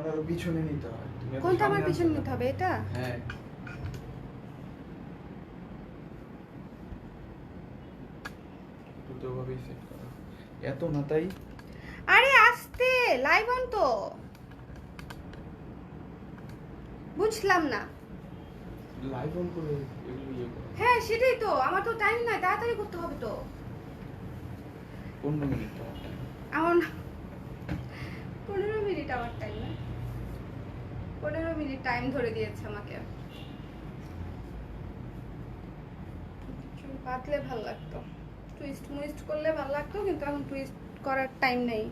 আরো পিছনে নিতে হয়। তুমি এত কোনটা আমার সামনে পিছনে আনছো নিতে কেন? হবে? এটা? হ্যাঁ। দুটো ভাবেই সেট করো। এত না তাই? আরে আস্তে, লাইভ অন তো। বুঝলাম না। লাইভ অন করে এগুলো ইয়ে করো। হ্যাঁ সেটাই তো, আমার তো টাইম নাই, তাড়াতাড়ি করতে হবে তো। 15 মিনিট তোমার টাইম। আমার 15 মিনিট আমার টাইম না, 15 মিনিট টাইম ধরে দিয়েছে আমাকে। চুল পাতলে ভালো লাগতো, টুইস্ট মুইস্ট করলে ভালো লাগতো, কিন্তু এখন টুইস্ট করার টাইম নেই।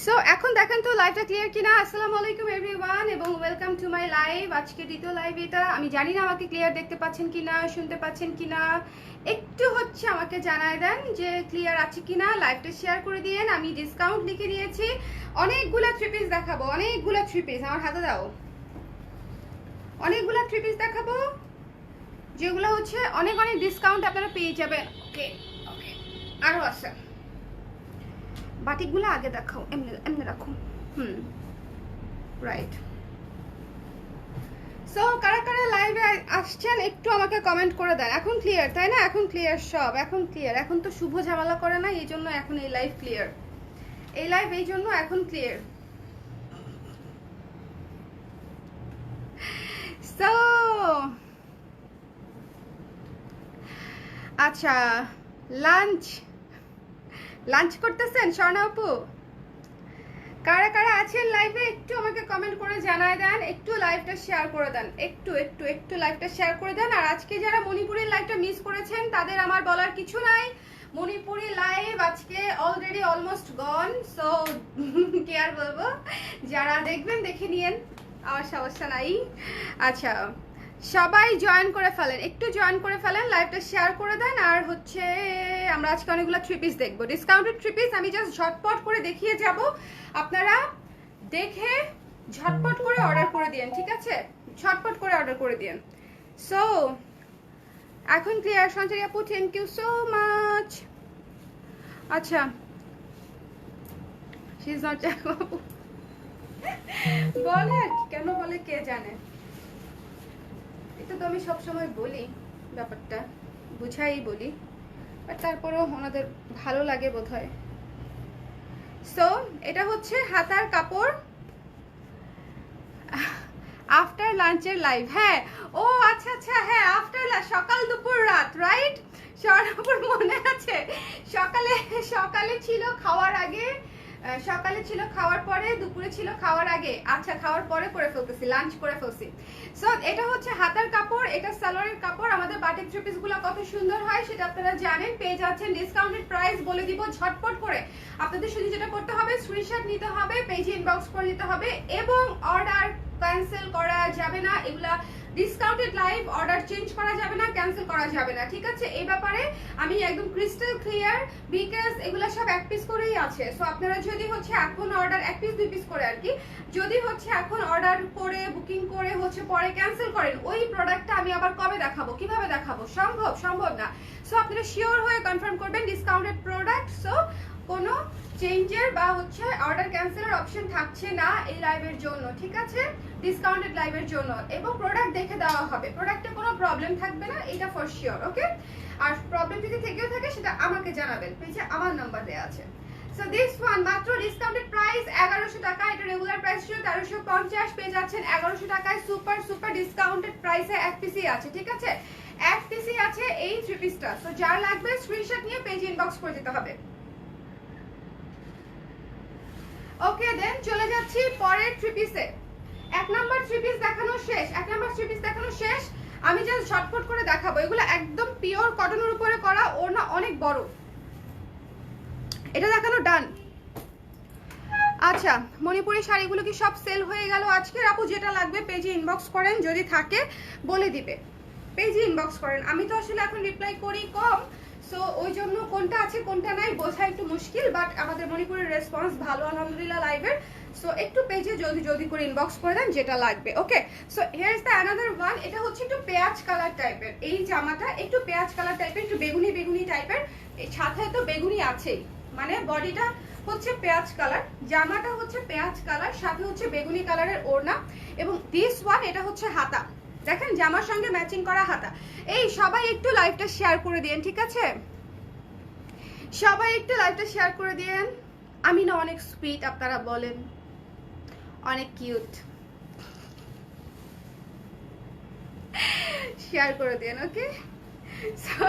সো এখন দেখেন তো লাইভটা ক্লিয়ার কিনা। আসসালামু আলাইকুম এভরিওয়ান এবং ওয়েলকাম টু মাই লাইভ। আজকে দ্বিতীয় লাইভ এটা। আমি জানি না আমাকে ক্লিয়ার দেখতে পাচ্ছেন কিনা, শুনতে পাচ্ছেন কিনা, একটু হচ্ছে আমাকে জানায় দেন যে ক্লিয়ার আছে কিনা। লাইভটা শেয়ার করে দিয়েন। আমি ডিসকাউন্ট লিখে দিয়েছি, অনেকগুলা থ্রি পিস দেখাবো, অনেকগুলা থ্রি পিস। আমার হাতে দাও, অনেকগুলা থ্রি পিস দেখাবো যেগুলো হচ্ছে অনেক অনেক ডিসকাউন্ট আপনারা পেয়ে যাবেন। ওকে ওকে, আরও আছে। বাটিকগুলো আগে দেখাও, এমনি এমনি রাখো। রাইট। সো কারা কারা লাইভে আসছেন একটু আমাকে কমেন্ট করে দেন। এখন ক্লিয়ার তাই না? এখন ক্লিয়ার সব, এখন ক্লিয়ার। এখন তো শুভ ঝামেলা করে না, এই জন্য এখন এই লাইভ ক্লিয়ার। এই লাইভ এই জন্য এখন ক্লিয়ার। সো আচ্ছা, লাঞ্চ লাঞ্চ করতেছেন স্বর্ণা আপু? কারা কারা আছেন লাইভে একটু আমাকে কমেন্ট করে জানায় দেন, একটু লাইভটা শেয়ার করে দেন, একটু একটু একটু লাইভটা শেয়ার করে দেন। আর আজকে যারা মণিপুরের লাইভটা মিস করেছেন তাদের আমার বলার কিছু নাই। মণিপুরি লাইভ আজকে অলরেডি অলমোস্ট গন। সো কি আর বলবো, যারা দেখবেন দেখে নিয়েন, আমার সমস্যা নাই। আচ্ছা, সবাই জয়েন করে ফেলেন, একটু জয়েন করে ফেলেন, লাইভটা শেয়ার করে দেন। আর হচ্ছে আমরা আজকে অনেকগুলো থ্রি পিস দেখবো, ডিসকাউন্টেড থ্রি পিস। আমি জাস্ট ঝটপট করে দেখিয়ে যাব, আপনারা দেখে ঝটপট করে অর্ডার করে দিন, ঠিক আছে? ঝটপট করে অর্ডার করে দিন। সো এখন ক্লিয়ার সঞ্চয় আপু, থ্যাংক ইউ সো মাচ। আচ্ছা, শি ইজ নট আপু বলে আর কি, কেন বলে কে জানে। এটা তো আমি সবসময় বলি, ব্যাপারটা বুঝাই বলি, বাট তারপরেও ওনাদের ভালো লাগে বোধহয়। সো এটা হচ্ছে হাতার কাপড়, আফটার লাঞ্চের লাইভ। হ্যাঁ, ও আচ্ছা আচ্ছা, হ্যাঁ আফটার সকাল দুপুর রাত, রাইট? স্বর্ণপুর মনে আছে? সকালে সকালে ছিল খাওয়ার আগে, সকালে ছিল খাওয়ার পরে, দুপুরে ছিল খাওয়ার আগে। আচ্ছা, খাওয়ার পরে করে ফেলতেছি, লাঞ্চ করে ফেলছি। সো এটা হচ্ছে হাতার কাপড়, এটা সালোয়ারের কাপড়। আমাদের বাটিক থ্রি পিস গুলো কত সুন্দর হয় সেটা আপনারা জানেন। পেয়ে যাচ্ছেন ডিসকাউন্টেড প্রাইস, বলে দিব ঝটপট করে। আপনাদের শুধু যেটা করতে হবে, স্ক্রিনশট নিতে হবে, পেজে ইনবক্স করে দিতে হবে, এবং অর্ডার ক্যান্সেল করা যাবে না। এগুলা ডিসকাউন্টেড লাইভ, অর্ডার চেঞ্জ করা যাবে না, ক্যান্সেল করা যাবে না, ঠিক আছে? এই ব্যাপারে আমি একদম ক্রিস্টাল ক্লিয়ার, বিকজ এগুলা সব এক পিস করেই আছে। সো আপনারা যদি হচ্ছে এখন অর্ডার, এক পিস দুই পিস করে আর কি, যদি হচ্ছে এখন অর্ডার করে বুকিং করে হচ্ছে পরে ক্যান্সেল করেন, ওই প্রোডাক্টটা আমি আবার কবে দেখাবো, কিভাবে দেখাবো? সম্ভব না। সো আপনারা শিওর হয়ে কনফার্ম করবেন ডিসকাউন্টেড প্রোডাক্ট। সো কোনো চেঞ্জের বা হচ্ছে অর্ডার ক্যান্সেলের অপশন থাকছে না এই লাইভের জন্য, ঠিক আছে? ডিসকাউন্টেড লাইভের জন্য, এবং প্রোডাক্ট দেখে দেওয়া হবে, প্রোডাক্টে কোনো প্রবলেম থাকবে না, এটা ফর শিওর, ওকে? আর প্রবলেম যদি থেকেও থাকে সেটা আমাকে জানাবেন, পেজে আমার নাম্বার দেওয়া আছে। সো দিস ওয়ান মাত্র ডিসকাউন্টেড প্রাইস 1100 টাকা, এটা রেগুলার প্রাইস ছিল 1350, পেয়ে যাচ্ছেন 1100 টাকায়। সুপার সুপার ডিসকাউন্টেড প্রাইসে এক পিসই আছে, ঠিক আছে? এক পিসই আছে এই থ্রি পিসটা। সো যার লাগবে স্ক্রিনশট নিয়ে পেজে ইনবক্স করে দিতে হবে। ওকে, দেন চলে যাচ্ছি পরের থ্রি পিসে। এক নাম্বার থ্রি পিস দেখানো শেষ, এক নাম্বার থ্রি পিস দেখানো শেষ। আমি জাস্ট ঝটপট করে দেখাবো। এগুলো একদম পিওর কটনের উপরে করা, ওড়না অনেক বড়। এটা দেখানো ডান। আচ্ছা, মণিপুরি শাড়িগুলো কি সব সেল হয়ে গেল আজকে? আপু যেটা লাগবে পেজে ইনবক্স করেন, যদি থাকে বলে দিবে, পেজে ইনবক্স করেন। আমি তো আসলে এখন রিপ্লাই করি কম, সো ওই জন্য কোনটা আছে কোনটা নাই বোঝা একটু মুশকিল, বাট আমাদের মণিপুরের রেসপন্স ভালো আলহামদুলিল্লাহ লাইভের। সো একটু পেজে জলদি জলদি করে ইনবক্স করে দেন যেটা লাগবে, okay? So here is the another one. এটা হচ্ছে একটু পেঁয়াজ কালার টাইপের, এই জামাটা একটু পেঁয়াজ কালার টাইপের, একটু বেগুনি বেগুনি টাইপের, এই সাথে তো বেগুনি আছেই, মানে বডিটা হচ্ছে পেঁয়াজ কালার, জামাটা হচ্ছে পেঁয়াজ কালার, সাথে হচ্ছে বেগুনি কালারের ওড়না, এবং দিস ওয়ান এটা হচ্ছে হাতা। দেখেন জামার সঙ্গে ম্যাচিং করা হাতা। এই সবাই একটু লাইভটা শেয়ার করে দিয়েন, ঠিক আছে? সবাই একটু লাইভটা শেয়ার করে দিয়েন। আমি না অনেক সুইট, আপনারা বলেন অনেক কিউট। শেয়ার করে দেন, ওকে? সো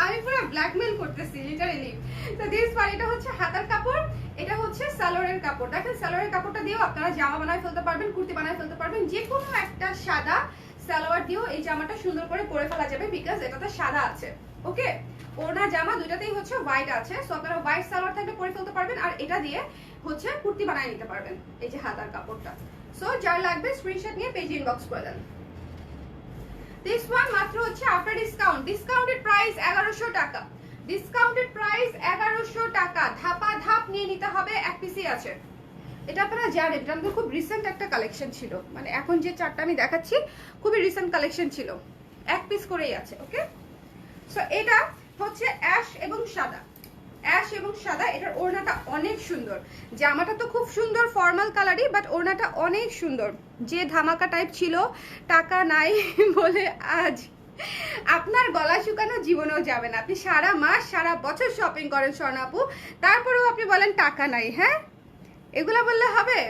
আমি পুরো ব্ল্যাকমেল করতেছি লিটারালি। তো দিস ওয়ান এটা হচ্ছে হাতার কাপড়, এটা হচ্ছে সালোয়ারের কাপড়। দেখেন সালোয়ারের কাপড়টা দিয়েও আপনারা জামা বানায় ফেলতে পারবেন, কুর্তি বানায় ফেলতে পারবেন, যে কোনো একটা সাদা সালোয়ার দিয়েও এই জামাটা সুন্দর করে পরে ফেলা যাবে, বিকজ এটাতে সাদা আছে। ওকে, ওড়না জামা দুটাতেই হচ্ছে হোয়াইট আছে, সো আপনারা হোয়াইট সালোয়ার থাকলে পরে ফেলতে পারবেন, আর এটা দিয়ে হচ্ছে কুর্তি বানায় নিতে পারবেন, এই যে হাতার কাপড়টা। সো যার লাগবে স্ক্রিনশট নিয়ে পেজ ইনবক্স করে দেন। দিস ওয়ান মাত্র হচ্ছে আফটার ডিসকাউন্ট, ডিসকাউন্টেড প্রাইস 1100 টাকা, ডিসকাউন্টেড প্রাইস 1100 টাকা। ধাপা ধাপ নিয়ে নিতে হবে, এক পিসই আছে। এটা আপনারা জানেন, এটা আমাদের খুব রিসেন্ট একটা কালেকশন ছিল, মানে এখন যে চারটা আমি দেখাচ্ছি খুবই রিসেন্ট কালেকশন ছিল, এক পিস করেই আছে। ওকে, সো এটা হচ্ছে অ্যাশ এবং সাদা, অ্যাশ এবং সাদা। এটার ওড়নাটা অনেক সুন্দর, জামাটা তো খুব সুন্দর ফর্মাল কালারই, বাট ওড়নাটা অনেক সুন্দর। যে ধামাকা টাইপ ছিল টাকা নাই বলে আজ আপনার গলা শুকানো জীবনেও যাবে না। আপনি সারা মাস সারা বছর শপিং করেন স্বর্ণাপু, তারপরেও আপনি বলেন টাকা নাই। হ্যাঁ, এগুলা বললে হবে?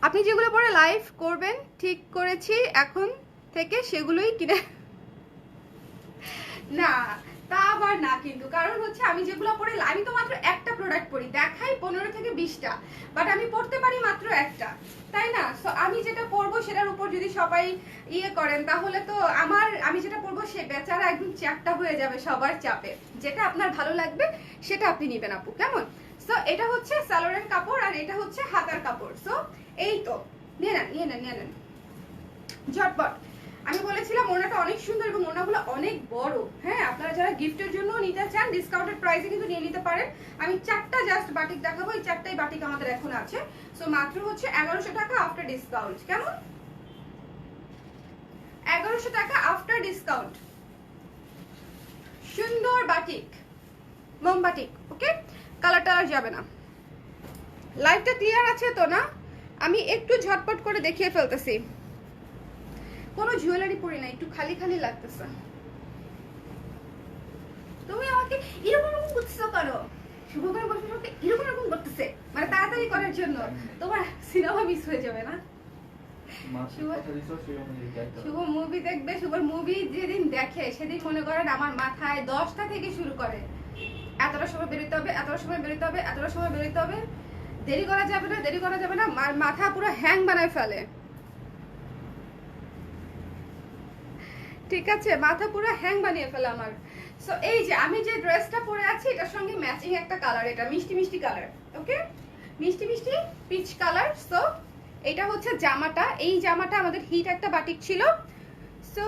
আপনি যেগুলো পরে লাইভ করবেন ঠিক করেছি, এখন থেকে সেগুলোই কিনে না, তা আবার না কিন্তু, কারণ হচ্ছে আমি যেগুলো পরে, আমি তো মাত্র একটা প্রোডাক্ট পরি, দেখাই 15 থেকে 20টা, বাট আমি পড়তে পারি মাত্র একটা, তাই না? সো আমি যেটা পরবো সেটার উপর যদি সবাই ইয়ে করেন, তাহলে তো আমি যেটা পরবো সে বেচারা একদম চ্যাপটা হয়ে যাবে সবার চাপে। যেটা আপনার ভালো লাগবে সেটা আপনি নিবেন আপু, কেমন? সো এটা হচ্ছে সালোয়ারের কাপড়, আর এটা হচ্ছে হাতার কাপড়। সো এই তো, নিয়ে নেন নিয়ে নেন নিয়ে নেন ঝটপট। আমি বলেছিলাম ওড়নাটা অনেক সুন্দর এবং ওড়নাগুলো অনেক বড়। হ্যাঁ, আপনারা যারা গিফটের জন্য নিতে চান ডিসকাউন্টেড প্রাইসে কিন্তু নিয়ে নিতে পারেন। আমি চারটা জাস্ট বাটিক দেখাবো, এই চারটাই বাটিক আমাদের এখন আছে। সো মাত্র হচ্ছে 1100 টাকা আফটার ডিসকাউন্ট। কেমন? 1100 টাকা আফটার ডিসকাউন্ট। সুন্দর বাটিক, মোম বাটিক। ওকে, কালার টালার যাবে না। লাইভটা ক্লিয়ার আছে তো না? আমি একটু ঝটপট করে দেখিয়ে ফেলতেছি। কোনো জুয়েলারি পরি না, একটু খালি খালি লাগতেছে। তুমি আমাকে এরকম এরকম করতেছো কেন? শুভকর বসে বসে এরকম এরকম করতেছে, মানে তাড়াতাড়ি করার জন্য। তোমার সিনেমা মিস হয়ে যাবে না? শুভ মুভি দেখবে, শুভর মুভি যেদিন দেখে সেদিন মনে করেন আমার মাথায় 10টা থেকে শুরু করে, এতটা সময় বেরোতে হবে, এতটা সময় বেরোতে হবে, এতটা সময় বেরোতে হবে, দেরি করা যাবে না, দেরি করা যাবে না, মাথা পুরো হ্যাং বানায় ফেলে। ঠিক আছে, মাথা পুরো হ্যাং বানিয়ে ফেলে আমার। সো এই যে আমি যে ড্রেসটা পরে আছি এটার সঙ্গে ম্যাচিং একটা কালার, এটা মিষ্টি মিষ্টি কালার। ওকে, মিষ্টি মিষ্টি পিচ কালার। সো এটা হচ্ছে জামাটা, এই জামাটা আমাদের হিট একটা বাটিক ছিল। সো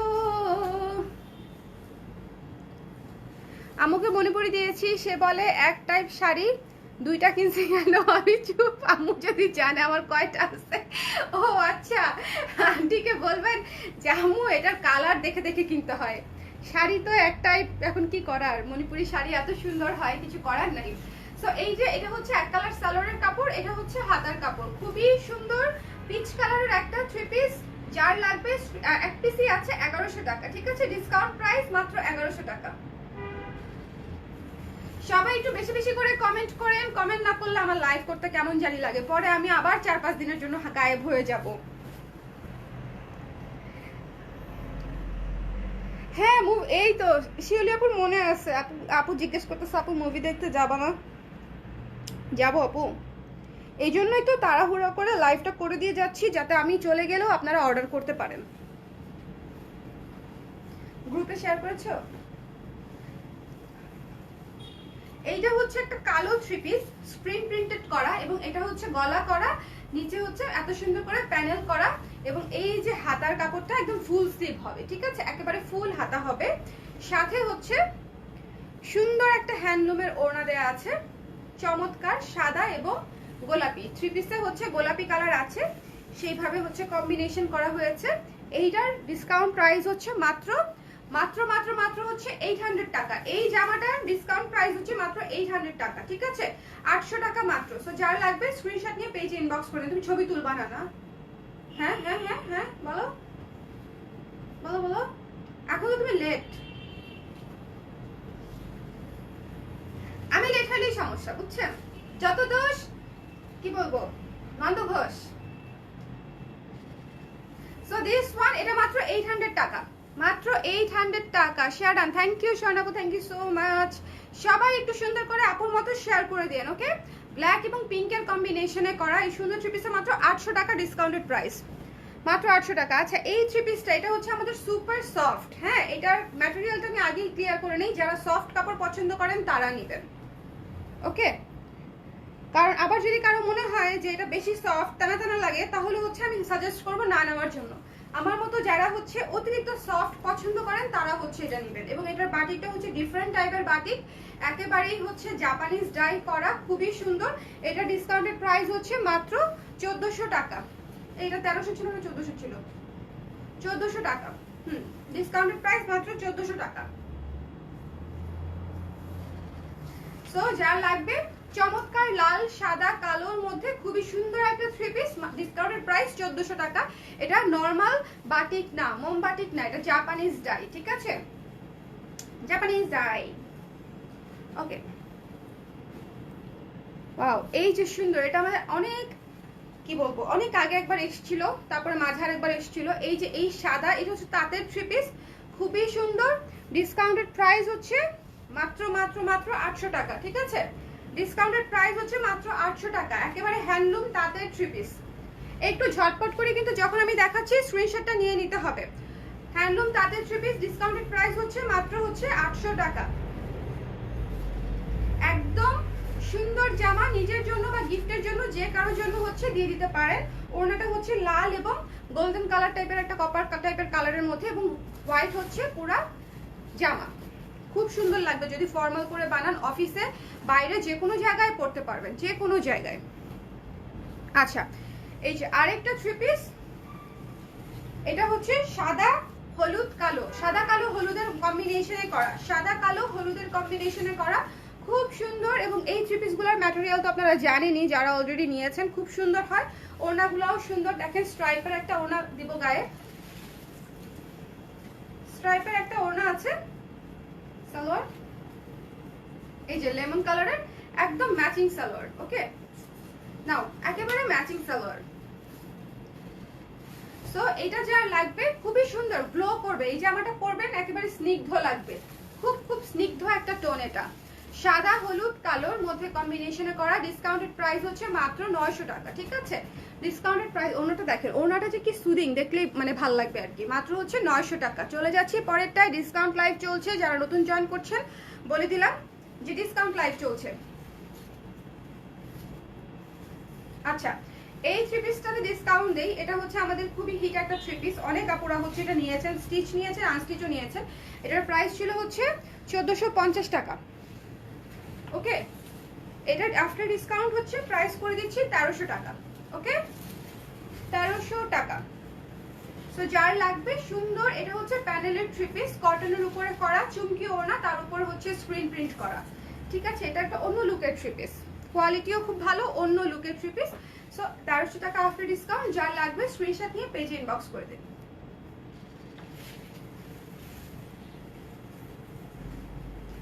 আম্মুকে মনে পড়ে দিয়েছি, সে বলে এক টাইপ শাড়ি দুইটা কিনছে গেল। আমি চুপ, আম্মু যদি জানে আমার কয়টা আছে। ও আচ্ছা, আন্টিকে বলবেন যে আম্মু এটার কালার দেখে দেখে কিনতে হয়। শাড়ি তো একটাই, এখন কি করার, মণিপুরি শাড়ি এত সুন্দর হয়, কিছু করার নাই। সো এই যে এটা হচ্ছে এক কালার সালোয়ারের কাপড়, এটা হচ্ছে হাতার কাপড়, খুবই সুন্দর পিচ কালারের একটা 3 পিস। যার লাগবে এক পিসই আছে 1100 টাকা। ঠিক আছে, ডিসকাউন্ট প্রাইস মাত্র 1100 টাকা। সবাই একটু বেশি বেশি করে কমেন্ট করেন, কমেন্ট না করলে আমার লাইভ করতে কেমন জানি লাগে, পরে আমি আবার 4-5 দিনের জন্য গায়েব হয়ে যাব। হ্যাঁ, এই তো শিউলি আপুর মনে আছে, আপু জিজ্ঞেস করতেছে আপু মুভি দেখতে যাবা না? যাবো আপু, এই জন্যই তো তাড়াহুড়ো করে লাইভটা করে দিয়ে যাচ্ছি, যাতে আমি চলে গেলেও আপনারা অর্ডার করতে পারেন। গ্রুপে শেয়ার করেছো? এইটা হচ্ছে একটা কালো 3 পিস স্ক্রিন প্রিন্টেড করা, এবং এটা হচ্ছে গলা করা, নিচে হচ্ছে এত সুন্দর করে প্যানেল করা, এবং এই যে হাতার কাপড়টা একদম ফুল স্লিভ হবে। ঠিক আছে, একেবারে ফুল হাতা হবে, সাথে হচ্ছে সুন্দর একটা হ্যান্ডলুমের ওড়না দেয়া আছে, চমৎকার সাদা এবং গোলাপি। 3 পিসে হচ্ছে গোলাপি কালার আছে, সেইভাবে হচ্ছে কম্বিনেশন করা হয়েছে। এইটার ডিসকাউন্ট প্রাইস হচ্ছে মাত্র মাত্র মাত্র মাত্র হচ্ছে 800 টাকা। এই জামাটার ডিসকাউন্ট প্রাইস হচ্ছে মাত্র 800 টাকা, ঠিক আছে? 800 টাকা মাত্র। সো যার লাগবে স্ক্রিনশট নিয়ে পেজে ইনবক্স করে দিন। তুমি ছবি তুলবা না? হ্যাঁ হ্যাঁ হ্যাঁ হ্যাঁ, বলো বলো বলো, এখন তো তুমি লেট। আমি লেট হলেই সমস্যা, বুঝছেন? যত দোষ, কি বলবো, Nanda Ghosh. So this one, এটা মাত্র 800 টাকা, মাত্র 800 টাকা। Share done. থ্যাংক ইউ স্বর্ণাপু, থ্যাংক ইউ সো মাচ। সবাই একটু সুন্দর করে আপুর মতো শেয়ার করে দেন, ওকে? ব্ল্যাক এবং পিঙ্কের কম্বিনেশনে করা এই সুন্দর থ্রি পিসে মাত্র 800 টাকা ডিসকাউন্টেড প্রাইস, মাত্র 800 টাকা। আচ্ছা, এই থ্রি পিসটা এটা হচ্ছে আমাদের সুপার সফট। হ্যাঁ, এটার ম্যাটেরিয়ালটা আমি আগেই ক্লিয়ার করে নেই, যারা সফট কাপড় পছন্দ করেন তারা নেবেন, ওকে? কারণ আবার যদি কারো মনে হয় যে এটা বেশি সফট, টানা টানা লাগে, তাহলে হচ্ছে আমি সাজেস্ট করবো না নেওয়ার জন্য। আমার মতো যারা হচ্ছে অতিরিক্ত সফট পছন্দ করেন তারা হচ্ছে এটা নেবেন। এবং এটার বাটিকটা হচ্ছে ডিফারেন্ট টাইপের বাটিক, একেবারেই হচ্ছে জাপানিজ ডাই করা, খুবই সুন্দর। এটা ডিসকাউন্টেড প্রাইস হচ্ছে মাত্র 1400 টাকা। এটা 1300 ছিল না 1400 ছিল? 1400 টাকা। ডিসকাউন্টেড প্রাইস মাত্র 1400 টাকা। সো যার লাগবে, চমৎকার লাল সাদা কালোর মধ্যে খুবই সুন্দর একটা থ্রি পিস, ডিসকাউন্টেড প্রাইস 1400 টাকা। এটা নরমাল বাটিক না, মোম বাটিক না, এটা জাপানিজ ডাই, ঠিক আছে? জাপানিজ ডাই, ওকে। ওয়াও, এই যে সুন্দর, এটা আমাদের অনেক, কি বলবো, অনেক আগে একবার এসেছিল, তারপরে মাঝার একবার এসেছিল। এই যে এই সাদা, এটা হচ্ছে তাঁতের থ্রি পিস, খুবই সুন্দর। ডিসকাউন্টেড প্রাইস হচ্ছে মাত্র মাত্র মাত্র 800 টাকা, ঠিক আছে? ডিসকাউন্টেড প্রাইস হচ্ছে মাত্র 800 টাকা, একেবারে হ্যান্ডলুম তাঁতের থ্রি পিস। একটু ঝটপট করে কিন্তু যখন আমি দেখাচ্ছি স্ক্রিনশটটা নিয়ে নিতে হবে। হ্যান্ডলুম তাঁতের থ্রি পিস, ডিসকাউন্টেড প্রাইস হচ্ছে মাত্র হচ্ছে 800 টাকা। একদম সুন্দর জামা, নিজের জন্য বা গিফটের জন্য, যে কারোর জন্য হচ্ছে দিয়ে দিতে পারেন। ওড়নাটা হচ্ছে লাল এবং গোল্ডেন কালার টাইপের, একটা কপার টাইপের কালারের মধ্যে, এবং হোয়াইট হচ্ছে পুরা জামা। খুব সুন্দর লাগবে যদি ফর্মাল করে বানান, অফিসে বাইরে যে কোনো জায়গায় পড়তে পারবেন, যে কোনো জায়গায়। আচ্ছা, এই যে আরেকটা থ্রি পিস, এটা হচ্ছে সাদা হলুদ কালো, সাদা কালো হলুদের কম্বিনেশনে করা, সাদা কালো হলুদের কম্বিনেশনে করা, খুব সুন্দর। এবং এই থ্রি পিসগুলোর ম্যাটেরিয়াল তো আপনারা জানেনই, যারা অলরেডি নিয়েছেন, খুব সুন্দর হয়। ওড়নাগুলোও সুন্দর, দেখেন স্ট্রাইপের একটা ওড়না দিব গায়ে, স্ট্রাইপের একটা ওড়না আছে, সালোয়ার এই যে লেমন কালারের, একদম ম্যাচিং সালোয়ার, ওকে? নাও একেবারে ম্যাচিং সালোয়ার। সো এটা যার লাগবে, খুবই সুন্দর গ্লো করবে, এই জামাটা পরবেন একেবারে স্নিগ্ধ লাগবে, খুব খুব স্নিগ্ধ একটা টোন। এটা সাদা হলুদ কালোর মধ্যে কম্বিনেশনে করা, ডিসকাউন্টেড প্রাইস হচ্ছে মাত্র 900 টাকা, ঠিক আছে? Discounted price. ওনাটা দেখেন, ওনাটা যে কি সুদিং, দেখলেই মানে ভালো লাগবে আর কি। মাত্র হচ্ছে 900 টাকা। চলে যাচ্ছি পরেরটায়। ডিসকাউন্ট লাইভ চলছে, যারা নতুন জয়েন করছেন বলে দিলাম যে ডিসকাউন্ট লাইভ চলছে। আচ্ছা, এই থ্রি পিসটাতে ডিসকাউন্ট দেই। এটা হচ্ছে আমাদের খুবই হিট একটা থ্রি পিস, অনেক আপুরা হচ্ছে এটা নিয়েছেন, স্টিচ নিয়েছেন, আনস্টিচও নিয়েছেন। এটার প্রাইস ছিল হচ্ছে 1450 টাকা, ওকে? এটা আফটার ডিসকাউন্ট হচ্ছে প্রাইস করে দিচ্ছি 1300 টাকা, ওকে? 1300 টাকা। সো যার লাগবে সুন্দর, এটা হচ্ছে প্যানেলের থ্রি পিস, কটনের উপরে করা, চুমকি ওড়না, তার উপর হচ্ছে স্ক্রিন প্রিন্ট করা, ঠিক আছে? এটা একটা অন্য লুকের থ্রি পিস, কোয়ালিটিও খুব ভালো, অন্য লুকের থ্রি পিস। সো 1300 টাকা আফটার ডিসকাউন্ট। যার লাগবে স্ক্রিনশট নিয়ে পেজে ইনবক্স করে দিন।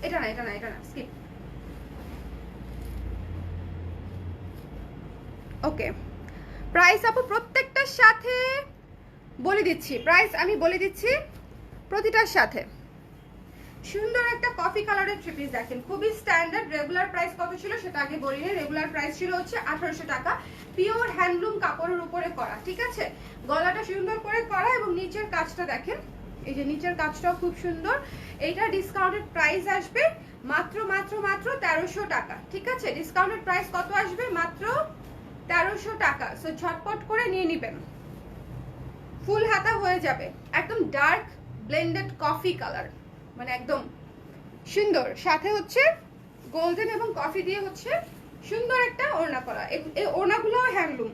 এটা না, এটা না, এটা না, স্কিপ। ওকে, প্রাইস আপু প্রত্যেকটার সাথে বলে দিচ্ছি, প্রাইস আমি বলে দিচ্ছি প্রতিটার সাথে। সুন্দর একটা কফি কালারের থ্রি পিস, দেখেন খুবই স্ট্যান্ডার্ড। রেগুলার প্রাইস কত ছিল সেটা আগে বলি না, রেগুলার প্রাইস ছিল হচ্ছে 1800 টাকা। পিওর হ্যান্ডলুম কাপড়ের উপরে করা, ঠিক আছে? গলাটা সুন্দর করে করা, এবং নিচের কাজটা দেখেন, এই যে নিচের কাজটাও খুব সুন্দর। এইটা ডিসকাউন্টেড প্রাইস আসবে মাত্র মাত্র মাত্র 1300 টাকা, ঠিক আছে? ডিসকাউন্টেড প্রাইস কত আসবে? মাত্র 1300 টাকা। সো ঝটপট করে নিয়ে নেবেন, ফুল হাতা হয়ে যাবে, একদম ডার্ক ব্লেন্ডেড কফি কালার, মানে একদম সুন্দর। সাথে হচ্ছে গোল্ডেন এবং কফি দিয়ে হচ্ছে সুন্দর একটা ওড়না করা, এই ওড়নাগুলো হ্যান্ডলুম।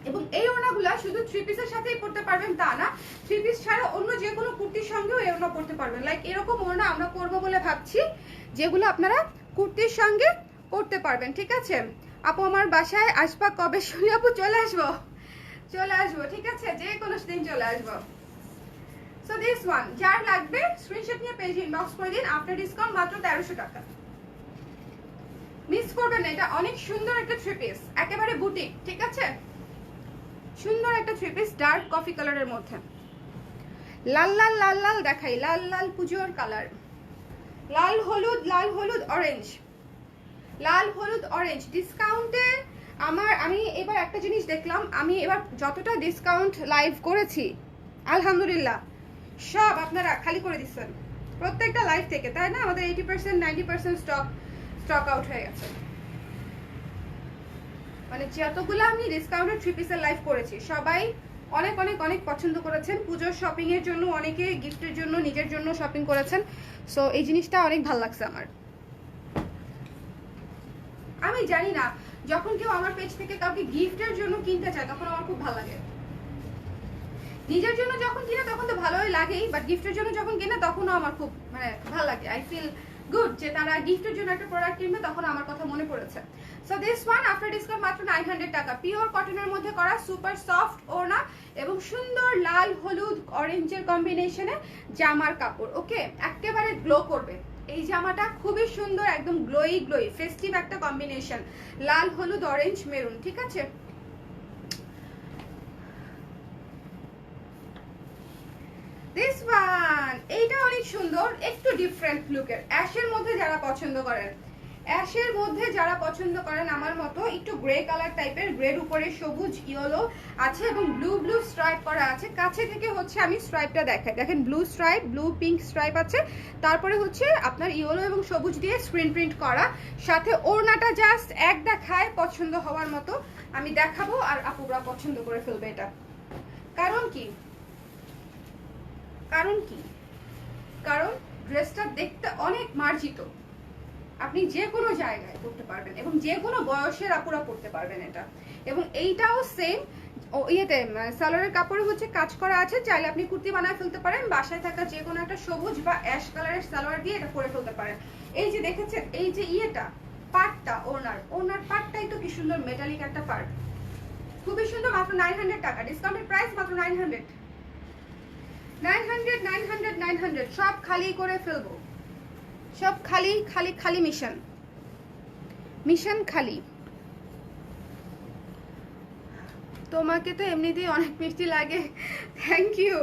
এবং এই ওড়নাগুলা শুধু থ্রি পিসের সাথেই পরতে পারবেন তা না, থ্রি পিস ছাড়া অন্য যে কোনো কুর্তির সঙ্গেও এই ওড়না পরতে পারবেন। লাইক এরকম ওড়না আমরা করবো বলে ভাবছি, যেগুলো আপনারা কুর্তির সঙ্গে পরতে পারবেন। ঠিক আছে আপু, আমার বাসায় আসবা কবে? শুনি আপু, চলে আসবো ঠিক আছে, যে কোনো দিন চলে আসবো। সো দিস ওয়ান যার লাগবে স্ক্রিনশট নিয়ে পেজ ইনবক্স করে দিন। আফটার ডিসকাউন্ট মাত্র 1300 টাকা, মিস করবেন না। এটা অনেক সুন্দর একটা থ্রি পিস, একেবারে বুটিক। ঠিক আছে, সুন্দর একটা থ্রি পিস ডার্ক কফি কালারের মধ্যে। লাল লাল লাল লাল দেখাই, লাল লাল পুজোর কালার, লাল হলুদ অরেঞ্জ, লাল হলুদ অরেঞ্জ। ডিসকাউন্টে আমি এবার একটা জিনিস দেখলাম, আমি এবার যতটা ডিসকাউন্ট লাইভ করেছি আলহামদুলিল্লাহ সব আপনারা খালি করে দিচ্ছেন প্রত্যেকটা লাইভ থেকে, তাই না? আমাদের 80% 90% স্টক আউট হয়ে গেছে। মানে যতগুলো আমি ডিসকাউন্টেড থ্রি পিসের লাইভ করেছি সবাই অনেক অনেক অনেক পছন্দ করেছেন। পুজোর শপিং এর জন্য অনেকে, গিফটের জন্য, নিজের জন্য শপিং করেছেন। সো এই জিনিসটা অনেক ভালো লাগছে আমার। আমি জানি না, যখন কেউ আমার পেজ থেকে কাউকে গিফটের জন্য কিনতে চায় তখন আমার খুব ভালো লাগে। নিজের জন্য যখন কিনে তখন তো ভালোই লাগেই, বাট গিফটের জন্য যখন কিনে তখনও আমার খুব মানে ভালো লাগে। আই ফিল গুড যে তারা গিফটের জন্য একটা প্রোডাক্ট কিনবে, তখন আমার কথা মনে পড়েছে। So this one after discount মাত্র 900 টাকা, পিওর কটনের মধ্যে করা, সুপার সফট ওড়না এবং সুন্দর লাল হলুদ অরেঞ্জের কম্বিনেশনে জামার কাপড়। ওকে, একেবারে গ্লো করবে এই জামাটা, খুবই সুন্দর, একদম গ্লোই ফেস্টিভ একটা কম্বিনেশন, লাল হলুদ অরেঞ্জ মেরুন। ঠিক আছে, দিস ওয়ান এইটা অনেক সুন্দর, একটু ডিফারেন্ট লুকের। অ্যাশের মধ্যে যারা পছন্দ করেন, আমার মতো একটু গ্রে কালার টাইপের, গ্রের উপরে সবুজ ইয়েলো আছে এবং ব্লু স্ট্রাইপ করা আছে। কাছে থেকে হচ্ছে আমি স্ট্রাইপটা দেখাই, দেখেন blue stripe, blue pink stripe আছে, তারপরে হচ্ছে আপনার ইয়েলো এবং সবুজ দিয়ে স্ক্রিন প্রিন্ট করা, সাথে ওড়নাটা জাস্ট এক দেখায় পছন্দ হওয়ার মতো। আমি দেখাবো আর আপুরা পছন্দ করে ফেলবে এটা। কারণ ড্রেসটা দেখতে অনেক মার্জিত, আপনি যে কোনো জায়গায় পড়তে পারবেন এবং যে কোনো বয়সের আপুরা পড়তে পারবেন এটা। এবং এইটাও সেম ইয়েতে সালোয়ারের কাপড়ে হচ্ছে কাজ করা আছে, চাইলে আপনি কুর্তি বানায় ফেলতে পারেন, বাসায় থাকা যে কোনো একটা সবুজ বা অ্যাশ কালারের সালোয়ার দিয়ে এটা পরে ফেলতে পারেন। এই যে দেখেছেন এই যে ইয়েটা পার্টটা, ওনার পার্টটাই তো কি সুন্দর, মেটালিক একটা পার্ট, খুবই সুন্দর। মাত্র 900 টাকা, ডিসকাউন্টেড প্রাইস মাত্র 900 সব খালি করে ফেলবো, সব খালি মিশন খালি। তোমাকে তো এমনিতেই অনেক মিষ্টি লাগে, থ্যাংক ইউ।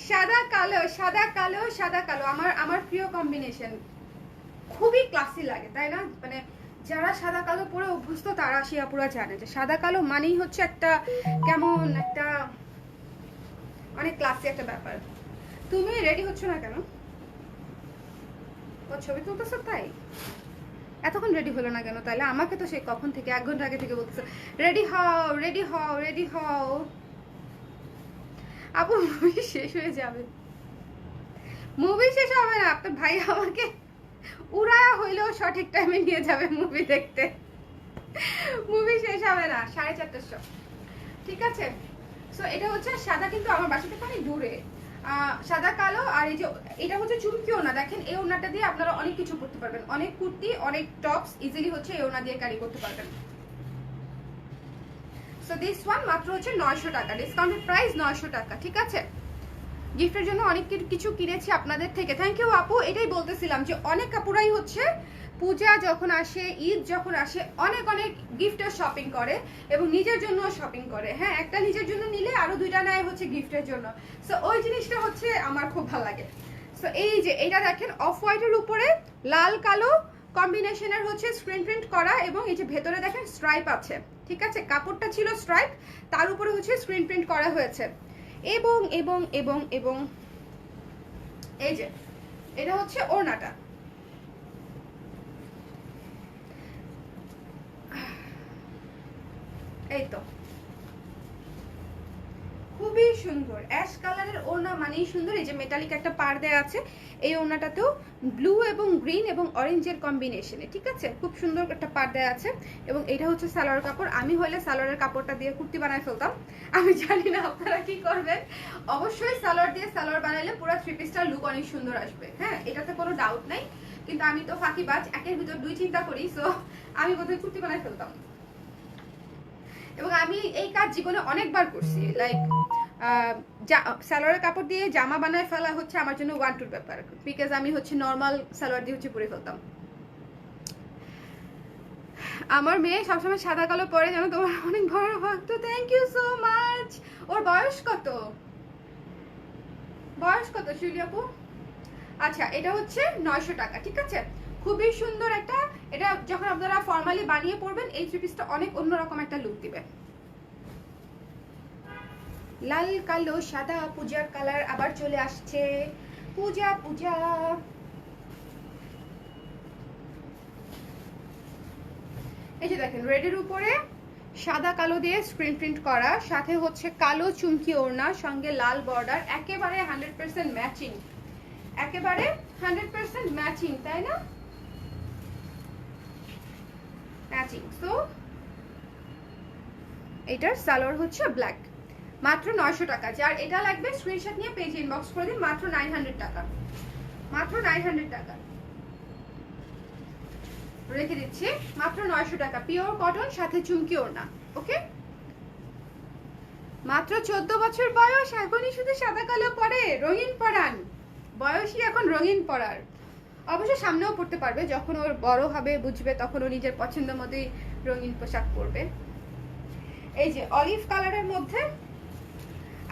সাদা কালো আমার প্রিয় কম্বিনেশন, খুবই ক্লাসি লাগে তাই না? মানে যারা সাদা কালো পরে অভ্যস্ত তারা পুরো জানে যে সাদা কালো মানেই হচ্ছে একটা কেমন একটা অনেক ক্লাসি একটা ব্যাপার। তুমি রেডি হচ্ছ না কেন? ও ছবি তুলতেছ তাই? এতক্ষণ রেডি হলো না কেন তাহলে? আমাকে তো সেই কখন থেকে 1 ঘন্টা আগে থেকে বলতেছে রেডি হও। আপু মুভি শেষ হয়ে যাবে। মুভি শেষ হবে না, আপনার ভাই আমাকে উড়ায়া হইলেও সঠিক টাইমে নিয়ে যাবে মুভি দেখতে। মুভি শেষ হবে না 4:30 শো। ঠিক আছে, সো এটা হচ্ছে সাদা, কিন্তু আমার বাসা থেকে অনেক দূরে, সাদা কালো। আর এই যে এটা হচ্ছে চুমকি ওড়না, দেখেন এই ওড়নাটা দিয়ে আপনারা অনেক কিছু করতে পারবেন, অনেক কুর্তি অনেক টপস ইজিলি হচ্ছে এই ওড়না দিয়ে ক্যারি করতে পারবেন। সো দিস ওয়ান মাত্র হচ্ছে 900 টাকা, ডিসকাউন্টেড প্রাইস 900 টাকা। ঠিক আছে, গিফটের জন্য অনেক কিছু কিনেছি আপনাদের থেকে, থ্যাংক ইউ আপু। এটাই বলতেছিলাম যে অনেক কাপড়াই হচ্ছে পূজা যখন আসে, ঈদ যখন আসে, অনেক গিফটের শপিং করে এবং নিজের জন্য শপিং করে। হ্যাঁ, একটা নিজের জন্য নিলে আরো 2টা নেয় হচ্ছে গিফটের জন্য। সো ওই জিনিসটা হচ্ছে আমার খুব ভালো লাগে। সো এই যে এটা দেখেন অফ হোয়াইটের উপরে লাল কালো কম্বিনেশনের হচ্ছে স্ক্রিন প্রিন্ট করা এবং এই যে ভেতরে দেখেন স্ট্রাইপ আছে। ঠিক আছে, কাপড়টা ছিল স্ট্রাইপ, তার উপরে হচ্ছে স্ক্রিন প্রিন্ট করা হয়েছে এবং এবং এবং এবং এই যে এটা হচ্ছে ওড়নাটা। এই তো খুবই সুন্দর অ্যাশ কালারের ওড়না, মানেই সুন্দর। এই যে মেটালিক একটা পাড় দেয়া আছে, এই ওড়নাটাতেও ব্লু এবং গ্রিন এবং অরেঞ্জের কম্বিনেশনে, ঠিক আছে, খুব সুন্দর একটা পাড় দেয়া আছে। এবং এটা হচ্ছে সালোয়ার কাপড়। আমি হলে সালোয়ারের কাপড়টা দিয়ে কুর্তি বানায় ফেলতাম, আমি জানি না আপনারা কি করবেন। অবশ্যই সালোয়ার দিয়ে সালোয়ার বানাইলে পুরো থ্রি পিসটার লুক অনেক সুন্দর আসবে, হ্যাঁ, এটাতে কোনো ডাউট নাই। কিন্তু আমি তো ফাঁকিবাজ, একের ভিতর দুই চিন্তা করি, সো আমি বোধহয় কুর্তি বানায় ফেলতাম। এবং আমি এই কাজ জীবনে অনেকবার করছি, লাইক সালোয়ারের কাপড় দিয়ে জামা বানায় ফেলা হচ্ছে আমার জন্য ওয়ান টুর ব্যাপার, বিকজ আমি হচ্ছে নর্মাল সালোয়ার দিয়ে হচ্ছে পরে ফেলতাম। আমার মেয়ে সবসময় সাদা কালো পরে, যেন তোমার অনেক বড় ভক্ত। Thank you so much. ওর বয়স কত, বয়স কত শিউলি আপু? আচ্ছা, এটা হচ্ছে 900 টাকা, ঠিক আছে, খুবই সুন্দর একটা। এটা যখন আপনারা ফর্মালি বানিয়ে পরবেন, এই থ্রি পিসটা অনেক অন্যরকম একটা লুক দিবে। লাল কালো সাদা পূজার কালার আবার চলে আসছে, পূজা পূজা। এই যে দেখেন, রেডের উপরে সাদা কালো দিয়ে স্ক্রিন প্রিন্ট করা, সাথে হচ্ছে কালো চুমকি ওড়না, সঙ্গে লাল বর্ডার, একেবারে 100% ম্যাচিং, একেবারে 100% ম্যাচিং, তাই না? ম্যাচিং। সো এটার সালোয়ার হচ্ছে ব্ল্যাক, মাত্র 900 টাকা। যার এটা লাগবে স্ক্রিনশট নিয়ে পেজে ইনবক্স করে দিন, মাত্র 900 টাকা, মাত্র 900 টাকা রেখে দিচ্ছি, মাত্র 900 টাকা, পিওর কটন, সাথে চুমকি ওড়না। ওকে, মাত্র 14 বছর বয়স, এখনই শুধু সাদা কালো পরে, রঙিন পরান, বয়সই এখন রঙিন পরার। অবশ্য সামনেও পড়তে পারবে, যখন ওর বড় হবে বুঝবে, তখন ও নিজের পছন্দ মতোই রঙিন পোশাক পরবে। এই যে অলিভ কালারের মধ্যে,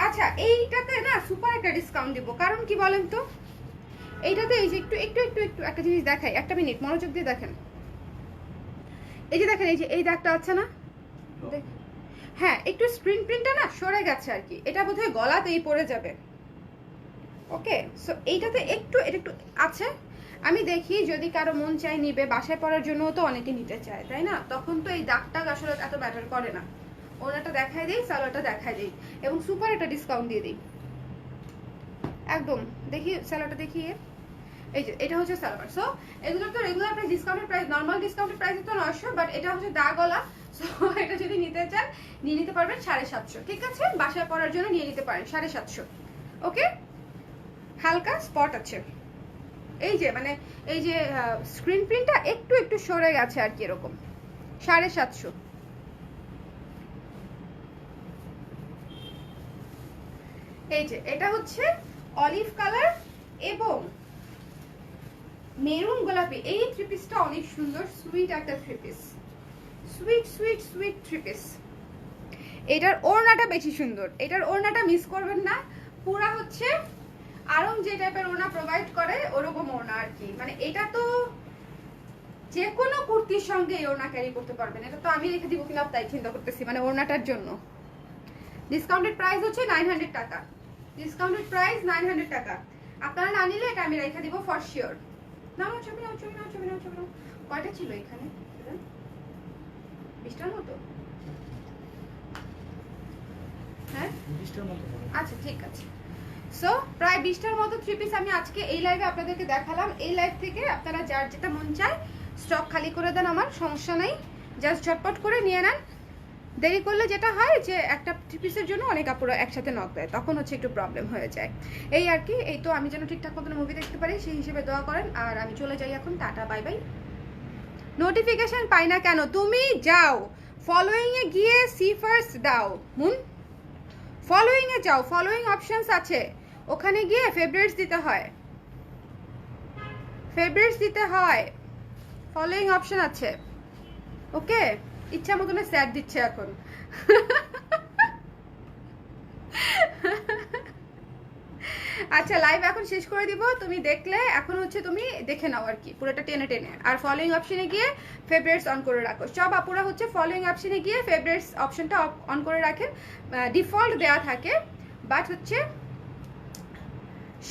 আচ্ছা এইটাতে না সুপার একটা ডিসকাউন্ট দিব, কারণ কি বলেন তো, এইটাতে এই যে একটু একটু একটু একটু একটা জিনিস দেখাই, একটা মিনিট মনোযোগ দিয়ে দেখেন। এই যে দেখেন, এই যে এই দাগটা আছে না, হ্যাঁ, একটু স্ক্রিন প্রিন্টটা না সরে গেছে আর কি, এটা বোধহয় গলাতেই পড়ে যাবে। ওকে, সো এইটাতে একটু এটা একটু আছে। আমি দেখি যদি কারো মন চাই নিবে, বাসায় পড়ার জন্য তো অনেকে নিতে চায়, তাই না, তখন তো এই দাগটা আসলে এত ম্যাটার করে না। ওনাটা দেখাই দিই, সালোয়ারটা দেখাই দিই, এবং সুপার একটা ডিসকাউন্ট দিয়ে দিই একদম। দেখি সালোয়ারটা দেখিয়ে, এই যে এটা হচ্ছে সালোয়ার। সো এগুলো তো regular price, discounted price, normal discounted price তো 900, বাট এটা হচ্ছে দাগওয়ালা। সো এটা যদি নিতে চান নিয়ে নিতে পারবেন 750, ঠিক আছে, বাসায় পড়ার জন্য নিয়ে নিতে পারেন 750। ওকে, হালকা স্পট আছে, এই যে মানে এই যে স্ক্রিন প্রিন্টটা একটু একটু সরে গেছে আর কি, এরকম 750। এই যে এটা হচ্ছে অলিভ কালার এবং মেরুন গোলাপি, এই থ্রি পিসটা অনেক সুন্দর, সুইট একটা three piece, sweet sweet sweet three piece. এটার ওড়নাটা বেশি সুন্দর, এটার ওড়নাটা মিস করবেন না, পুরা হচ্ছে আরং যে টাইপের ওড়না প্রোভাইড করে ওরকম ওড়না আর কি, মানে এটা তো যে কোনো কুর্তির সঙ্গে এই ওড়না ক্যারি করতে পারবেন। এটা তো আমি রেখে দিব কিনা তাই চিন্তা করতেছি, মানে ওড়নাটার জন্য। ডিসকাউন্টেড প্রাইস হচ্ছে 900 টাকা, ডিসকাউন্টেড প্রাইস 900 টাকা। আপনারা না নিলে এটা আমি রেখে দিব ফর শিওর। নাও ছবি নাও, ছবি নাও, ছবি নাও, ছবি নাও। কয়টা ছিল এখানে? 20টার মতো, হ্যাঁ 20টার মতো। আচ্ছা ঠিক আছে। সো প্রায় 20টার মতো থ্রি পিস আমি আজকে এই লাইভে আপনাদেরকে দেখালাম। এই লাইভ থেকে আপনারা যার যেটা মন চায় স্টক খালি করে দেন, আমার সমস্যা নাই, জাস্ট ঝটপট করে নিয়ে নেন। দেরি করলে যেটা হয় যে একটা থ্রি পিসের জন্য অনেক কাপড় একসাথে নক দেয়, তখন হচ্ছে একটু প্রবলেম হয়ে যায়। এই আর কি, এই তো আমি যেন ঠিকঠাক মতো মুভি দেখতে পারি সেই হিসেবে দোয়া করেন। আর আমি চলে যাই এখন, টাটা বাই বাই। নোটিফিকেশন পাই না কেন? তুমি যাও ফলোইং এ গিয়ে সি ফার্স্ট দাও মুন, ফলোইং এ যাও, ফলোইং অপশনস আছে, ওখানে গিয়ে ফেভারিটস দিতে হয়, ফেভারিটস দিতে হয়, ফলোইং অপশন আছে। ওকে, ইচ্ছা মতন স্যাট দিচ্ছে এখন। আচ্ছা লাইভ এখন শেষ করে দিব, তুমি দেখলে এখন হচ্ছে তুমি দেখে নাও আর কি পুরোটা টেনে টেনে। আর ফলোইং অপশনে গিয়ে ফেভারিটস অন করে রাখো। সব আপুরা হচ্ছে ফলোইং অপশনে গিয়ে ফেভারিটস অপশনটা অন করে রাখেন, ডিফল্ট দেওয়া থাকে, বাট হচ্ছে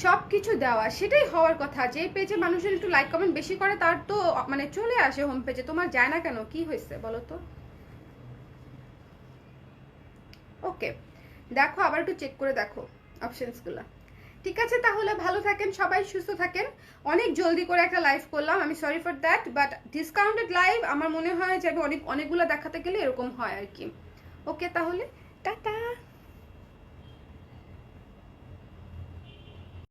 সব কিছু দেওয়া সেটাই হওয়ার কথা। যে পেজে মানুষজন একটু লাইক কমেন্ট বেশি করে তার তো মানে চলে আসে হোম পেজে, তোমার যায় না কেন? কি হয়েছে বলো তো? ওকে, দেখো, আবার একটু চেক করে দেখো অপশনসগুলো। ঠিক আছে, তাহলে ভালো থাকেন সবাই, সুস্থ থাকেন। অনেক জলদি করে একটা লাইভ করলাম, আমি sorry for that, but discounted live আমার মনে হয় যে আমি অনেকগুলো দেখাতে গেলে এরকম হয় আর কি। ওকে, তাহলে টাটা।